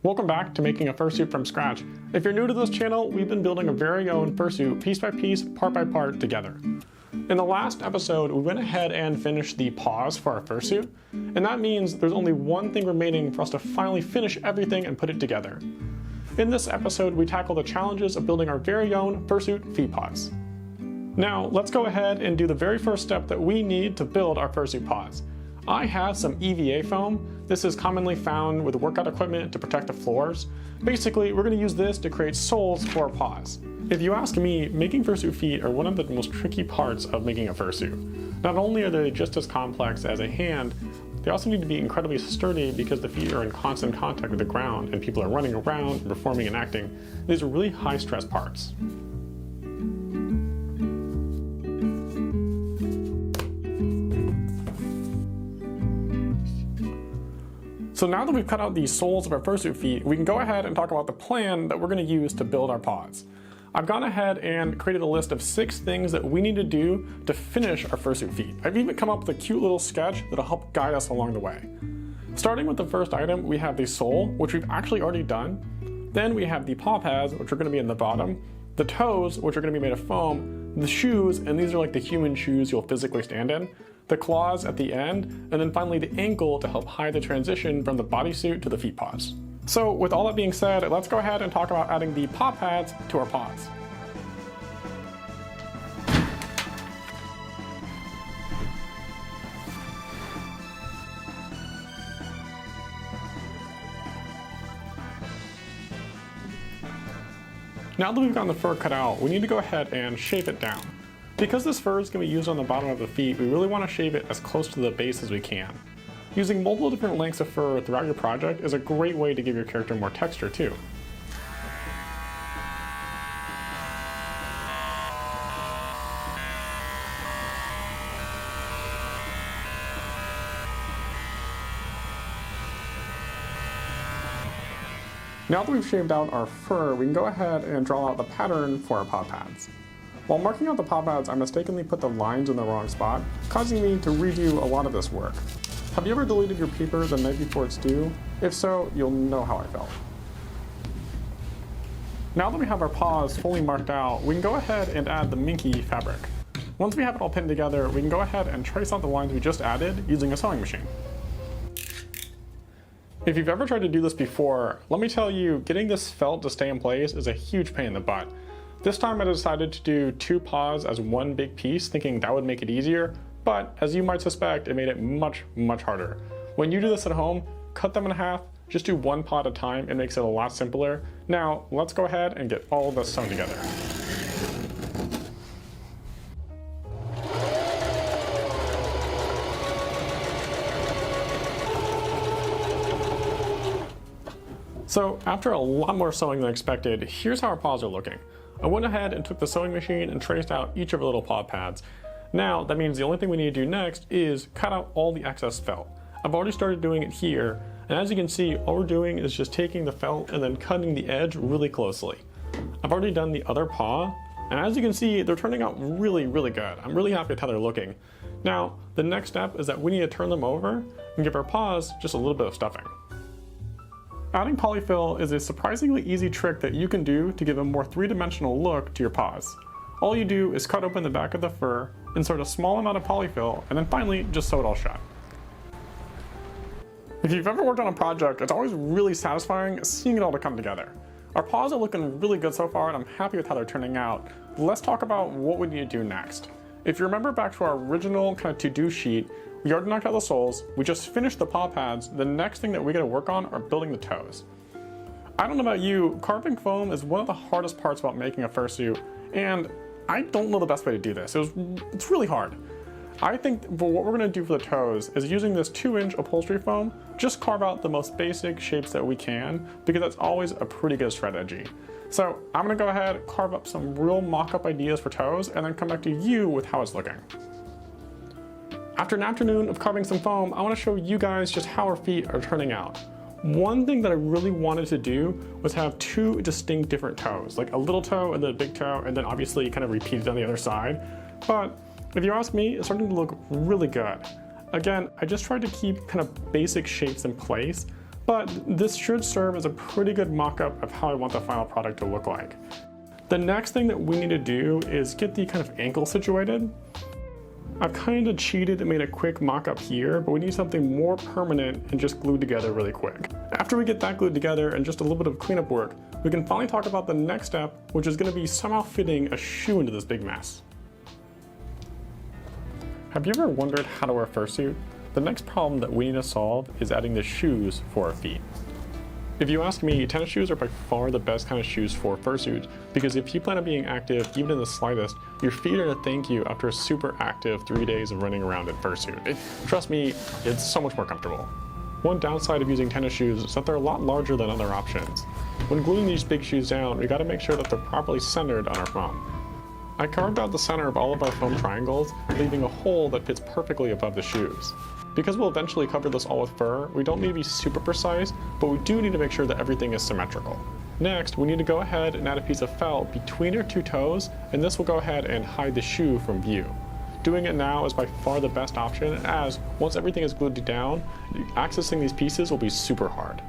Welcome back to making a fursuit from scratch. If you're new to this channel, we've been building a very own fursuit piece by piece, part by part together. In the last episode, we went ahead and finished the paws for our fursuit, and that means there's only one thing remaining for us to finally finish everything and put it together. In this episode, we tackle the challenges of building our very own fursuit feet paws. Now, let's go ahead and do the very first step that we need to build our fursuit paws. I have some EVA foam. This is commonly found with workout equipment to protect the floors. Basically, we're going to use this to create soles for our paws. If you ask me, making fursuit feet are one of the most tricky parts of making a fursuit. Not only are they just as complex as a hand, they also need to be incredibly sturdy because the feet are in constant contact with the ground and people are running around, performing and acting. These are really high stress parts. So now that we've cut out the soles of our fursuit feet, we can go ahead and talk about the plan that we're going to use to build our paws. I've gone ahead and created a list of 6 things that we need to do to finish our fursuit feet. I've even come up with a cute little sketch that'll help guide us along the way. Starting with the first item, we have the sole, which we've actually already done. Then we have the paw pads, which are going to be in the bottom, the toes, which are going to be made of foam, the shoes, and these are like the human shoes you'll physically stand in, the claws at the end, and then finally the ankle to help hide the transition from the bodysuit to the feet paws. So with all that being said, let's go ahead and talk about adding the paw pads to our paws. Now that we've gotten the fur cut out, we need to go ahead and shave it down. Because this fur is going to be used on the bottom of the feet, we really want to shave it as close to the base as we can. Using multiple different lengths of fur throughout your project is a great way to give your character more texture too. Now that we've shaved out our fur, we can go ahead and draw out the pattern for our paw pads. While marking out the paw pads, I mistakenly put the lines in the wrong spot, causing me to redo a lot of this work. Have you ever deleted your paper the night before it's due? If so, you'll know how I felt. Now that we have our paws fully marked out, we can go ahead and add the minky fabric. Once we have it all pinned together, we can go ahead and trace out the lines we just added using a sewing machine. If you've ever tried to do this before, let me tell you, getting this felt to stay in place is a huge pain in the butt. This time I decided to do 2 paws as one big piece, thinking that would make it easier, but as you might suspect, it made it much harder. When you do this at home, cut them in half, just do 1 paw at a time, it makes it a lot simpler. Now, let's go ahead and get all of this sewn together. So after a lot more sewing than expected, here's how our paws are looking. I went ahead and took the sewing machine and traced out each of the little paw pads. Now, that means the only thing we need to do next is cut out all the excess felt. I've already started doing it here, and as you can see, all we're doing is just taking the felt and then cutting the edge really closely. I've already done the other paw, and as you can see, they're turning out really good. I'm really happy with how they're looking. Now, the next step is that we need to turn them over and give our paws just a little bit of stuffing. Adding polyfill is a surprisingly easy trick that you can do to give a more 3-dimensional look to your paws. All you do is cut open the back of the fur, insert a small amount of polyfill, and then finally just sew it all shut. If you've ever worked on a project, it's always really satisfying seeing it all to come together. Our paws are looking really good so far and I'm happy with how they're turning out. Let's talk about what we need to do next. If you remember back to our original kind of to-do sheet, we already knocked out the soles, we just finished the paw pads. The next thing that we gotta work on are building the toes. I don't know about you, carving foam is one of the hardest parts about making a fursuit, and I don't know the best way to do this. It's really hard. I think for what we're gonna do for the toes is using this 2-inch upholstery foam, just carve out the most basic shapes that we can, because that's always a pretty good strategy. So I'm gonna go ahead, carve up some real mock-up ideas for toes, and then come back to you with how it's looking. After an afternoon of carving some foam, I want to show you guys just how our feet are turning out. One thing that I really wanted to do was have 2 distinct different toes, like a little toe and then a big toe, and then obviously kind of repeat it on the other side. But if you ask me, it's starting to look really good. Again, I just tried to keep kind of basic shapes in place, but this should serve as a pretty good mock-up of how I want the final product to look like. The next thing that we need to do is get the kind of ankle situated. I've kind of cheated and made a quick mock-up here, but we need something more permanent and just glued together really quick. After we get that glued together and just a little bit of cleanup work, we can finally talk about the next step, which is going to be somehow fitting a shoe into this big mess. Have you ever wondered how to wear a fursuit? The next problem that we need to solve is adding the shoes for our feet. If you ask me, tennis shoes are by far the best kind of shoes for fursuits, because if you plan on being active even in the slightest, your feet are to thank you after a super active 3 days of running around in fursuit. Trust me, it's so much more comfortable. One downside of using tennis shoes is that they're a lot larger than other options. When gluing these big shoes down, we gotta make sure that they're properly centered on our foam. I carved out the center of all of our foam triangles, leaving a hole that fits perfectly above the shoes. Because we'll eventually cover this all with fur, we don't need to be super precise, but we do need to make sure that everything is symmetrical. Next, we need to go ahead and add a piece of felt between our two toes, and this will go ahead and hide the shoe from view. Doing it now is by far the best option, as once everything is glued down, accessing these pieces will be super hard.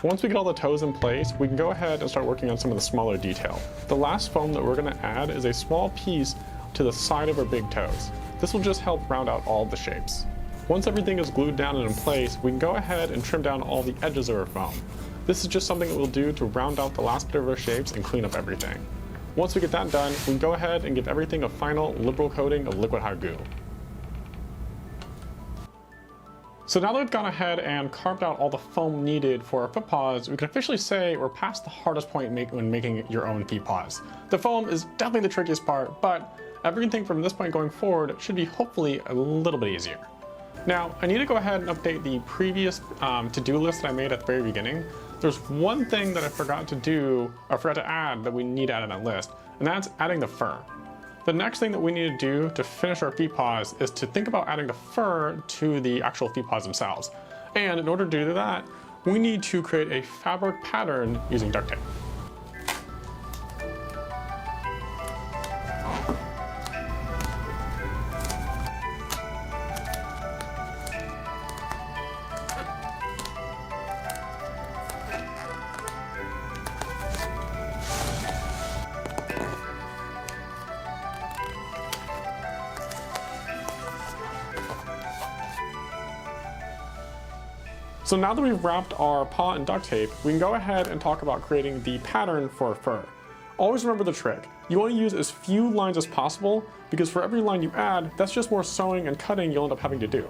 Once we get all the toes in place, we can go ahead and start working on some of the smaller detail. The last foam that we're going to add is a small piece to the side of our big toes. This will just help round out all of the shapes. Once everything is glued down and in place, we can go ahead and trim down all the edges of our foam. This is just something that we'll do to round out the last bit of our shapes and clean up everything. Once we get that done, we can go ahead and give everything a final liberal coating of liquid hot glue. So now that we've gone ahead and carved out all the foam needed for our foot paws, we can officially say we're past the hardest point when making your own feet paws. The foam is definitely the trickiest part, but everything from this point going forward should be hopefully a little bit easier. Now, I need to go ahead and update the previous to-do list that I made at the very beginning. There's one thing that I forgot to add that we need to add on that list, and that's adding the fur. The next thing that we need to do to finish our feet paws is to think about adding the fur to the actual feet paws themselves. And in order to do that, we need to create a fabric pattern using duct tape. So now that we've wrapped our paw in duct tape, we can go ahead and talk about creating the pattern for our fur. Always remember the trick. You want to use as few lines as possible, because for every line you add, that's just more sewing and cutting you'll end up having to do.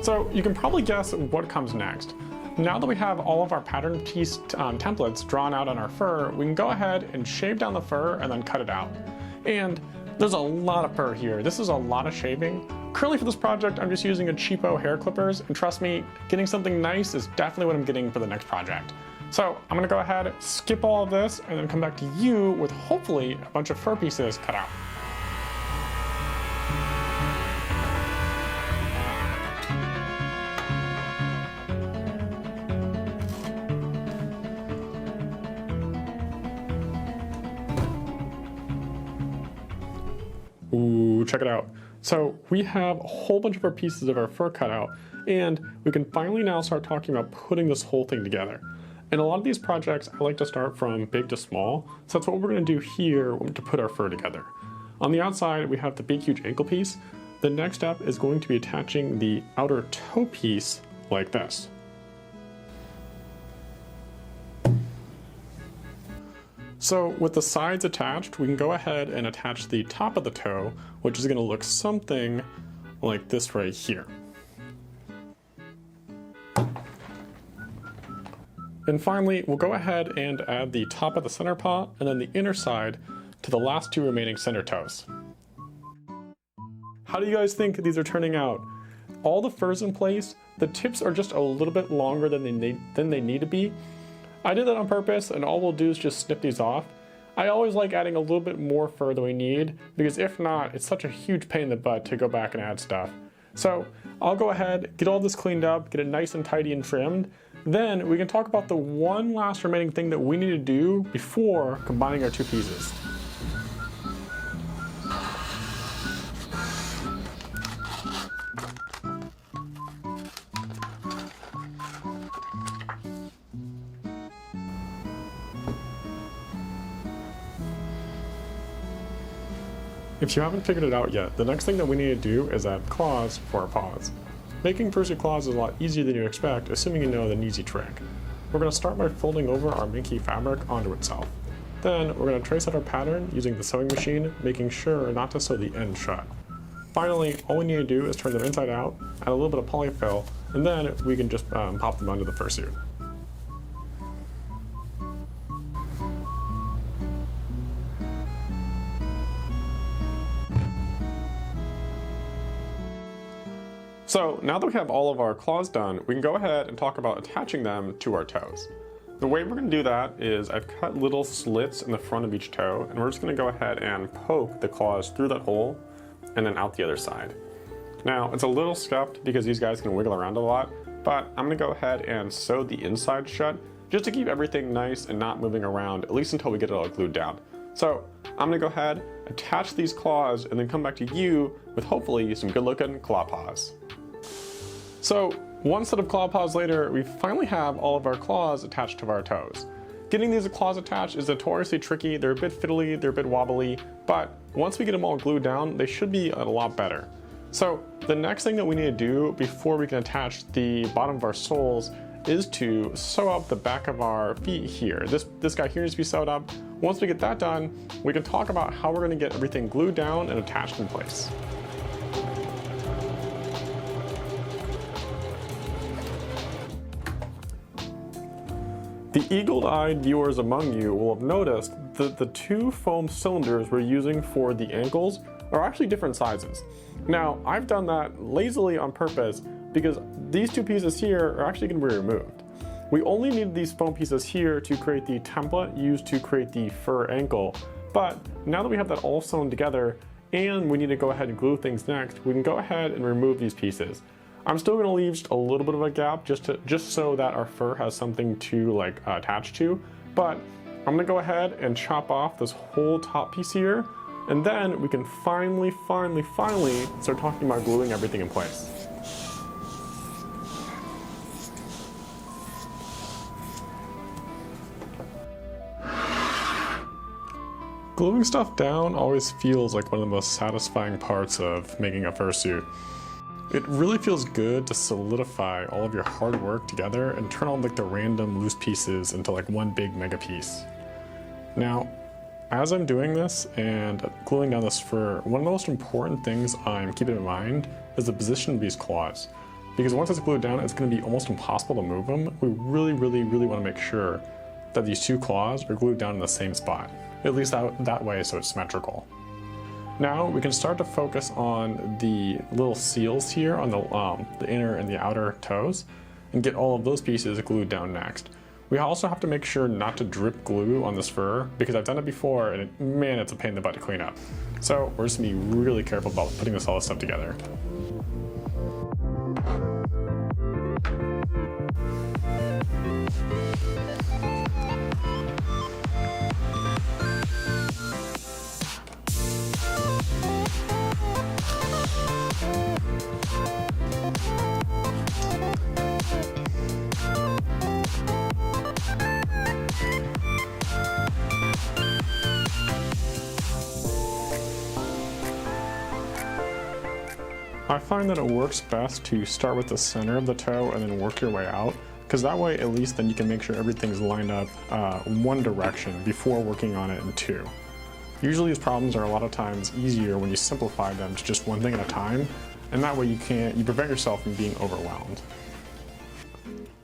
So you can probably guess what comes next. Now that we have all of our pattern piece templates drawn out on our fur, we can go ahead and shave down the fur and then cut it out. And there's a lot of fur here. This is a lot of shaving. Currently for this project, I'm just using a cheapo hair clippers, and trust me, getting something nice is definitely what I'm getting for the next project. So I'm gonna go ahead, skip all of this, and then come back to you with hopefully a bunch of fur pieces cut out. Ooh, check it out. So we have a whole bunch of our pieces of our fur cut out, and we can finally now start talking about putting this whole thing together. In a lot of these projects, I like to start from big to small, so that's what we're gonna do here to put our fur together. On the outside, we have the big, huge ankle piece. The next step is going to be attaching the outer toe piece like this. So with the sides attached, we can go ahead and attach the top of the toe, which is gonna look something like this right here. And finally, we'll go ahead and add the top of the center paw and then the inner side to to the last two remaining center toes. How do you guys think these are turning out? All the fur's in place, the tips are just a little bit longer than they need to be. I did that on purpose, and all we'll do is just snip these off. I always like adding a little bit more fur than we need, because if not, it's such a huge pain in the butt to go back and add stuff. So I'll go ahead, get all this cleaned up, get it nice and tidy and trimmed. Then we can talk about the one last remaining thing that we need to do before combining our two pieces. If you haven't figured it out yet, the next thing that we need to do is add claws for our paws. Making fursuit claws is a lot easier than you expect, assuming you know the easy trick. We're going to start by folding over our minky fabric onto itself. Then we're going to trace out our pattern using the sewing machine, making sure not to sew the end shut. Finally, all we need to do is turn them inside out, add a little bit of polyfill, and then we can just pop them onto the fursuit. So now that we have all of our claws done, we can go ahead and talk about attaching them to our toes. The way we're going to do that is I've cut little slits in the front of each toe, and we're just going to go ahead and poke the claws through that hole and then out the other side. Now it's a little scuffed because these guys can wiggle around a lot, but I'm going to go ahead and sew the inside shut just to keep everything nice and not moving around, at least until we get it all glued down. So I'm going to go ahead, attach these claws, and then come back to you with hopefully some good looking claw paws. So one set of claw paws later, we finally have all of our claws attached to our toes. Getting these claws attached is notoriously tricky. They're a bit fiddly, they're a bit wobbly, but once we get them all glued down, they should be a lot better. So the next thing that we need to do before we can attach the bottom of our soles is to sew up the back of our feet here. This guy here needs to be sewed up. Once we get that done, we can talk about how we're going to get everything glued down and attached in place. The eagle-eyed viewers among you will have noticed that the two foam cylinders we're using for the ankles are actually different sizes. Now, I've done that lazily on purpose because these two pieces here are actually going to be removed. We only need these foam pieces here to create the template used to create the fur ankle, but now that we have that all sewn together and we need to go ahead and glue things next, we can go ahead and remove these pieces. I'm still going to leave just a little bit of a gap just so that our fur has something to attach to, but I'm going to go ahead and chop off this whole top piece here, and then we can finally start talking about gluing everything in place. Gluing stuff down always feels like one of the most satisfying parts of making a fursuit. It really feels good to solidify all of your hard work together and turn all the random loose pieces into one big mega piece. Now, as I'm doing this and gluing down this fur, one of the most important things I'm keeping in mind is the position of these claws. Because once it's glued down, it's going to be almost impossible to move them. We really want to make sure that these two claws are glued down in the same spot, at least that way so it's symmetrical. Now we can start to focus on the little seals here on the inner and the outer toes and get all of those pieces glued down next. We also have to make sure not to drip glue on this fur because I've done it before and man, it's a pain in the butt to clean up. So we're just gonna be really careful about putting all this stuff together. I find that it works best to start with the center of the toe and then work your way out, because that way at least then you can make sure everything's lined up one direction before working on it in two. Usually these problems are a lot of times easier when you simplify them to just one thing at a time, and that way you prevent yourself from being overwhelmed.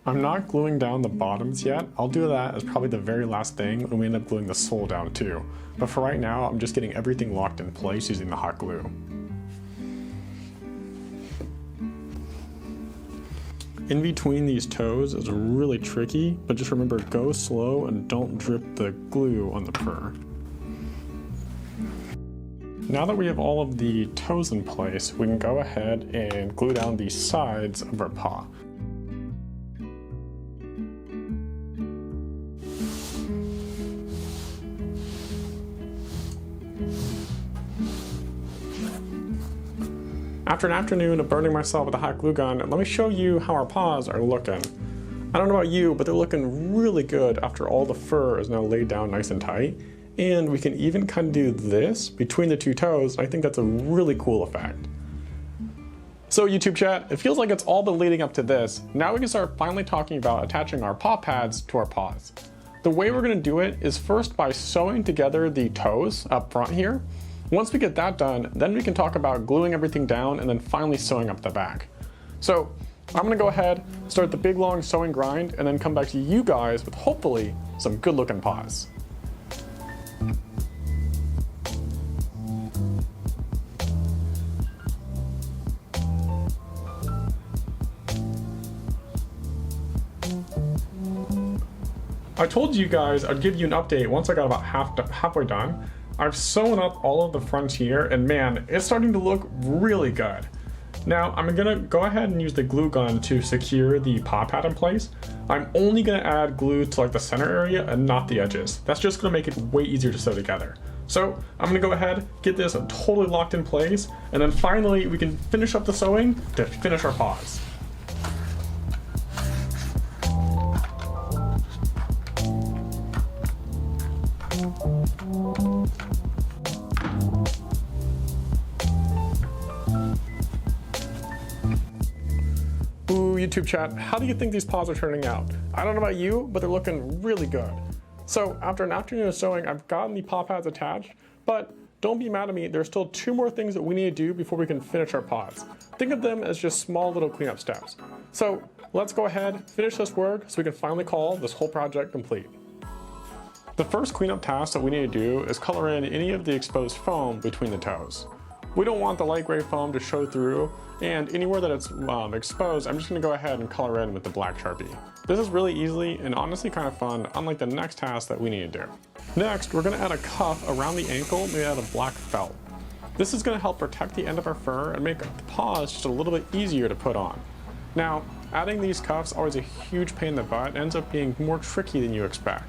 I'm not gluing down the bottoms yet. I'll do that as probably the very last thing when we end up gluing the sole down too. But for right now, I'm just getting everything locked in place using the hot glue. In between these toes is really tricky, but just remember, go slow and don't drip the glue on the fur. Now that we have all of the toes in place, we can go ahead and glue down the sides of our paw. After an afternoon of burning myself with a hot glue gun, let me show you how our paws are looking. I don't know about you, but they're looking really good after all the fur is now laid down nice and tight. And we can even kind of do this between the two toes. I think that's a really cool effect. So YouTube chat, it feels like it's all been leading up to this. Now we can start finally talking about attaching our paw pads to our paws. The way we're gonna do it is first by sewing together the toes up front here. Once we get that done, then we can talk about gluing everything down and then finally sewing up the back. So I'm gonna go ahead, start the big long sewing grind, and then come back to you guys with hopefully some good looking paws. I told you guys I'd give you an update once I got about halfway done. I've sewn up all of the fronts here, and man, it's starting to look really good. Now, I'm gonna go ahead and use the glue gun to secure the paw pad in place. I'm only gonna add glue to like the center area and not the edges. That's just gonna make it way easier to sew together. So I'm gonna go ahead, get this totally locked in place, and then finally we can finish up the sewing to finish our paws. Ooh, YouTube chat, how do you think these paws are turning out? I don't know about you, but they're looking really good. So after an afternoon of sewing, I've gotten the paw pads attached, but don't be mad at me, there's still 2 more things that we need to do before we can finish our paws. Think of them as just small little cleanup steps. So let's go ahead, finish this work so we can finally call this whole project complete. The first cleanup task that we need to do is color in any of the exposed foam between the toes. We don't want the light gray foam to show through, and anywhere that it's exposed, I'm just gonna go ahead and color in with the black Sharpie. This is really easy and honestly kind of fun, unlike the next task that we need to do. Next, we're gonna add a cuff around the ankle made out of black felt. This is gonna help protect the end of our fur and make the paws just a little bit easier to put on. Now, adding these cuffs is always a huge pain in the butt and ends up being more tricky than you expect.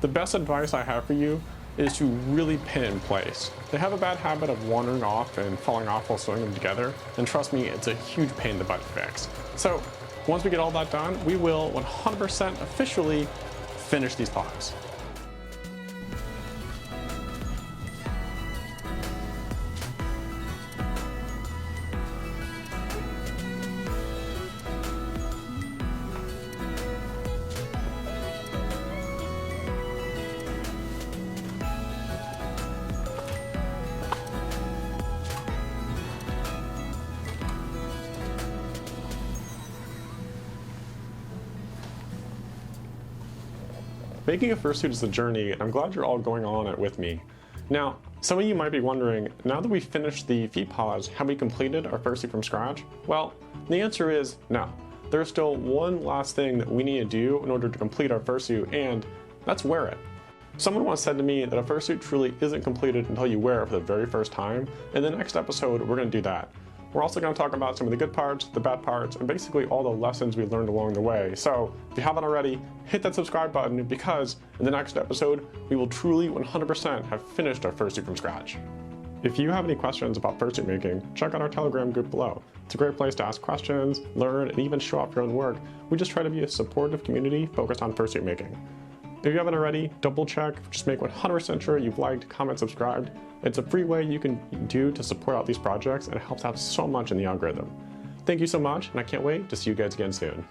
The best advice I have for you is to really pin it in place. They have a bad habit of wandering off and falling off while sewing them together, and trust me, it's a huge pain in the butt to fix. So once we get all that done, we will 100% officially finish these paws. Making a fursuit is a journey, and I'm glad you're all going on it with me. Now, some of you might be wondering, now that we've finished the feet paws, have we completed our fursuit from scratch? Well, the answer is no. There's still one last thing that we need to do in order to complete our fursuit, and that's wear it. Someone once said to me that a fursuit truly isn't completed until you wear it for the very first time. In the next episode, we're going to do that. We're also going to talk about some of the good parts, the bad parts, and basically all the lessons we learned along the way. So if you haven't already, hit that subscribe button, because in the next episode, we will truly 100% have finished our fursuit from scratch. If you have any questions about fursuit making, check out our Telegram group below. It's a great place to ask questions, learn, and even show off your own work. We just try to be a supportive community focused on fursuit making. If you haven't already, double check, just make 100% sure you've liked, comment, subscribed. It's a free way you can do to support out these projects, and it helps out so much in the algorithm. Thank you so much, and I can't wait to see you guys again soon.